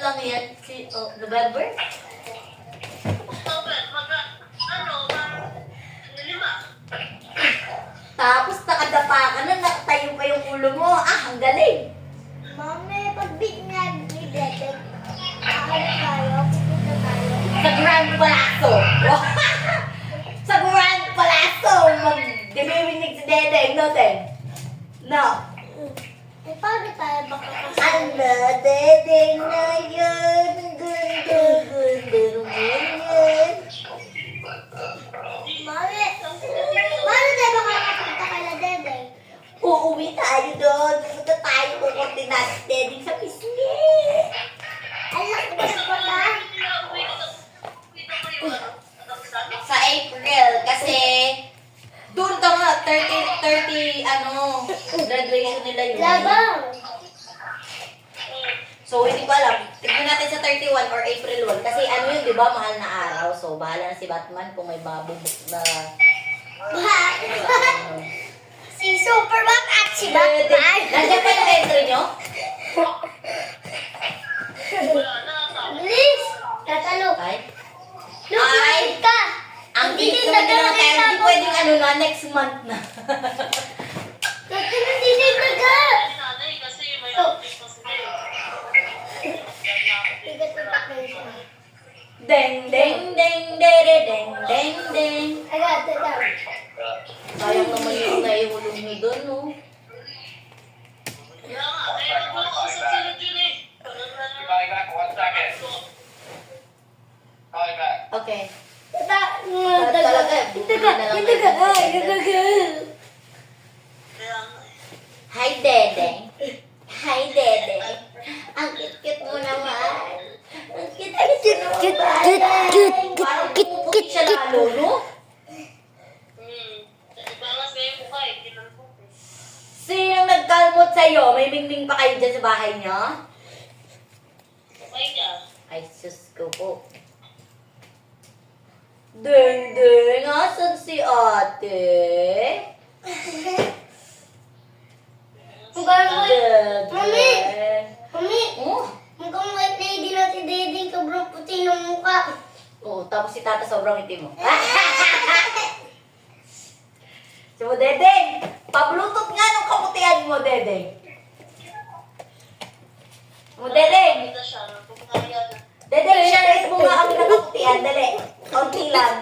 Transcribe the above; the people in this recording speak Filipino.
lang yan? November? October, lima. Tapos nakadapa ka na, nakatayo pa yung ulo mo. Ah, ang galing. Mami, pag-beat niya ni Dede, tayo, pupunta tayo. Sa Grand Palazzo. Sa Grand Palazzo. Mag-dimiwinig si Dedeng, no, Ten? No. Eh, paano tayo makakasama? Ala, Dedeng na yan. Ang ganda, ganyan. Mami, paano tayo makakapunta kala Dede? Uuwi tayo doon. Punta tayo kukunti natin si Dedeng sa pisngi. Alam ko na pala. Sa April, kasi doon ka nga, 30, graduation nila yun. Labang. So, hindi ko alam. Tignan natin sa 31 or April 1. Kasi ano yun, di ba? Mahal na araw. So, bahala na si Batman kung may mabubuk na... Si Superman at si Batman. Nandiyan pa yung entry nyo? Bilis! Tatalo. Ay? Lumapit ka! Ang Hindi gift na naman nila tayo. Hindi nakita pwedeng ano na, next month na. Tatalo din ka! Nanay, kasi may update pa sila Tigat na siya. Deng, deng, deng, dere, deng, deng, deng. Agad, agad. Sayang naman yung naihulog nyo doon, no? Kaya nga, kaya nagpapakausap sila dyan eh. Calling back 1 second. Calling back. Okay. Talaga, Kaya nga. Hi, Dedeng. Hi, Dedeng. Ang cute mo naman. Ang cute Parang pumuputi siya lalo, no? Iba nga sa'yo mukha eh, kinalpot eh. Sinong nagkalmot sa'yo? May mingming pa kayo dyan sa bahay niyo? Okay ka. Ay, sus ko po. Deng, deng. Asan si ate? Mami! Mami! Oh. Mukhang white lady na si Dede, sobrang puti ng mukha. Oo, tapos si tata sobrang itim mo. Si mo, Dedeng! Pa-bluetooth nga nung kaputian mo, Dedeng. Mo, Dedeng! Kita siya, pagkakaya na. Dedeng, share mo nga kami ng kaputian. Dali. Kaunti lang.